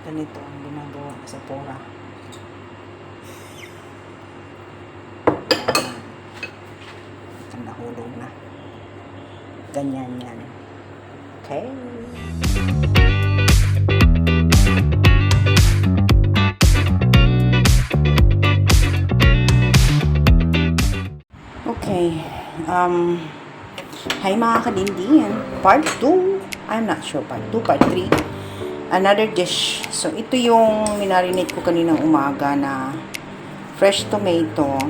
Ganito ang ginagawa sa pora. Ang nahulog na. Ganyan yan. Okay. Okay. Hi mga kadindingan. Part 2. I'm not sure. Part 2, Part 3. Another dish. So, ito yung minarinate ko kaninang umaga na fresh tomato,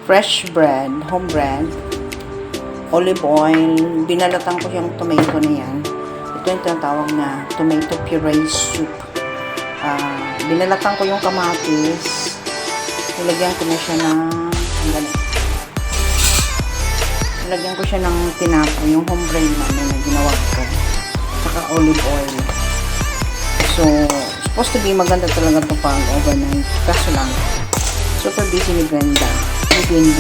fresh bread, home bread, olive oil. Binalatan ko yung tomato na yan. Ito yung tinatawag na tomato puree soup. Binalatan ko yung kamatis. Nilagyan ko na siya ng nilagyan ko siya ng tinapo, yung home bread namin na ginawa ko. Saka olive oil. So, supposed to be maganda talaga ito pang overnight. Kaso lang, super busy ni Brenda. Ni Bindi.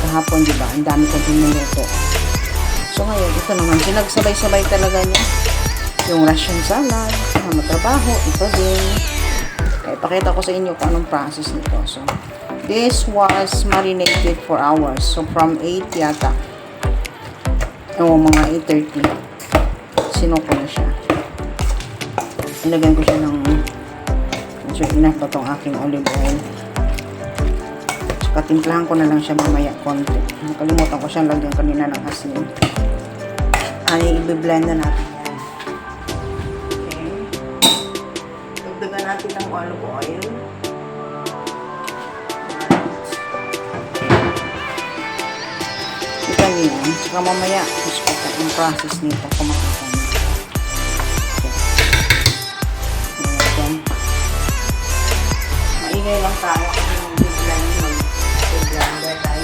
Kahapon, diba? Ang dami kong pinuluto. So, ngayon, ito naman. Sinagsabay-sabay talaga niya. Yung Russian salad, na matrabaho, ito din. Kaya ipakita ko sa inyo kung anong process nito. So, this was marinated for hours. So, from 8 yata. O, mga 8:30. Sinuko na siya. Ilagyan ko siya ng sure enough ba itong aking olive oil. Saka timplahan ko na lang siya mamaya konti. Nakalimutan ko siyang lagyan kanina ng asin. Ay, i-blend na natin yan. Okay. Dagdagan natin ng olive oil. Ito niya. Saka mamaya, yung process nito kung makita niyo. Maingay lang tayo kasi yung mag-blender tayo.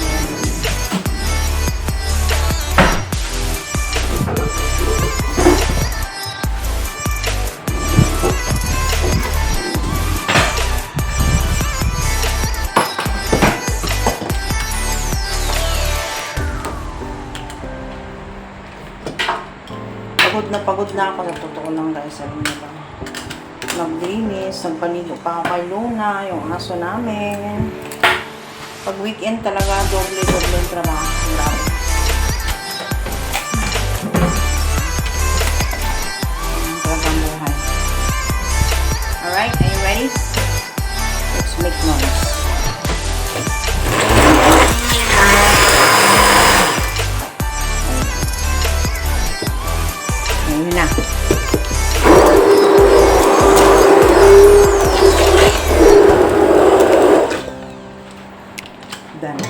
Pagod na ako, sa totoo lang guys, sabi niyo ba? Naglinis, nagpaligo pa ako kay Luna, yung aso namin. Pag weekend talaga, doble yung trabaho. Grabe. Talagang buhay. Alright, are you ready? Let's make noise. Ayun na. Done.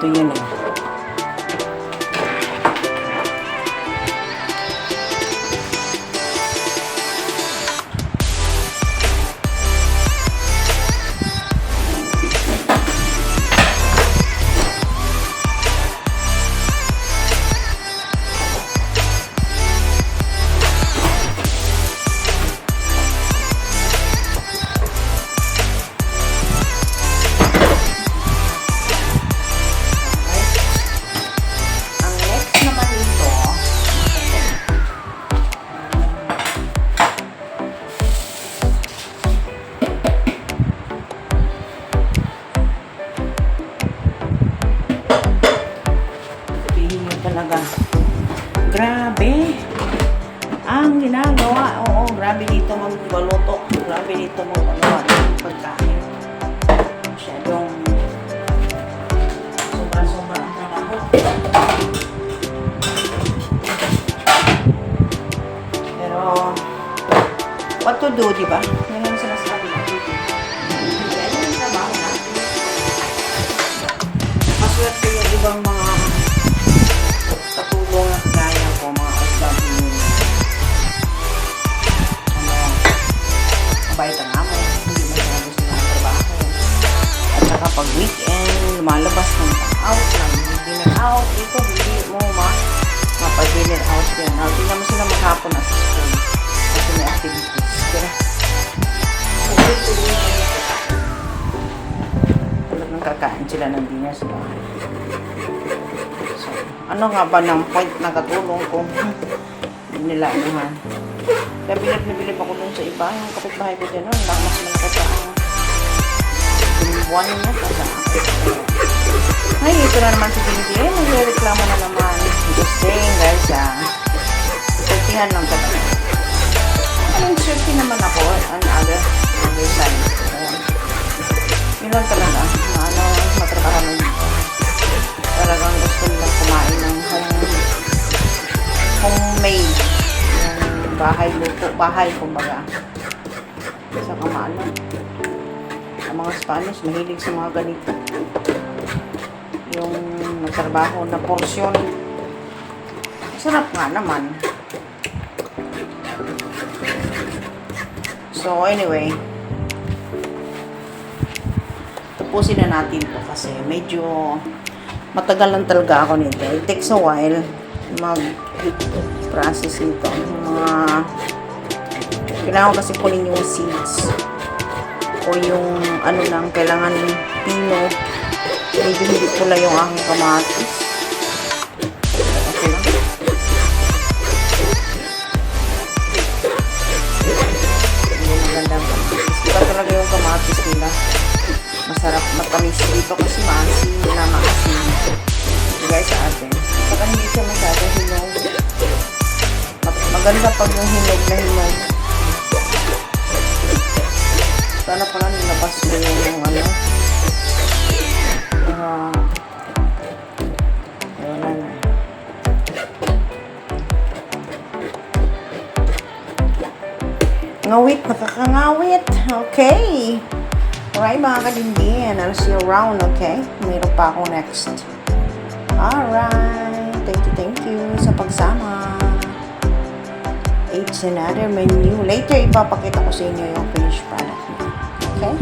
Ito yun eh. Talaga. Grabe. Ang ginagawa. Oo, grabe dito magbaluto. Grabe dito magbaluto ng pagkain. Masyadong sobra-sobra ang trabaho. Pero, what to do, diba? Yan ang sinasabi natin. Yan ang trabaho natin. Maswerte yung ibang mga katulong at gaya ko, mga OFW. Mabait ang amo. lumalabas ng out lang. Dinner out. Ito, hindi mo mapa-dinner out yan. Now, tingnan mo sila maghapon na sa school. Kasi may activities. Kaya, talagang kakain sila ng dinner sa bahay. So, ano nga ba ng point na katulong ko? Hindi nila anuhan. Kaya bilib ako dun sa iba. Yung kapitbahay ko dyan, mas malaki pa ang buwan niya pa sa akin. Ay, ito na naman si Jinji. Nagre-reklamo na naman. Just saying, guys, surtihan lang talaga. Anong surti naman ako on other side. Yun lang talaga. Matrabaho mo dito. Talagang gusto nila kumain ng homemade. Yung bahay, kumbaga. Sa kamano. Ang mga Spanish, mahilig sa mga ganito. Yung nagtrabaho na porsyon. Sarap nga naman. So, anyway. Tapusin na natin to kasi medyo matagal lang talaga ako nito. It takes a while mag-process nito. Kailangan kasi kunin yung seeds. O yung ano lang, kailangan pino. Medyo hindi pula yung aking kamatis. Okay lang. Hindi magandang kamatis. Iba talaga yung kamatis nila. Masarap, matamis dito kasi maasin na maasin. Guys, sa atin. Saka hindi siya masyadong hinog. Maganda pag yung hinog na hinog. Sana pala nilabas mo yung ano. Wala na. Ngawit, nakakangawit. Okay. Alright mga kalindin. I'll see you around, okay? Mayroon pa ako next. Alright. Thank you sa pagsama. It's another menu. Later, ipapakita ko sa inyo yung finished product niya. Okay?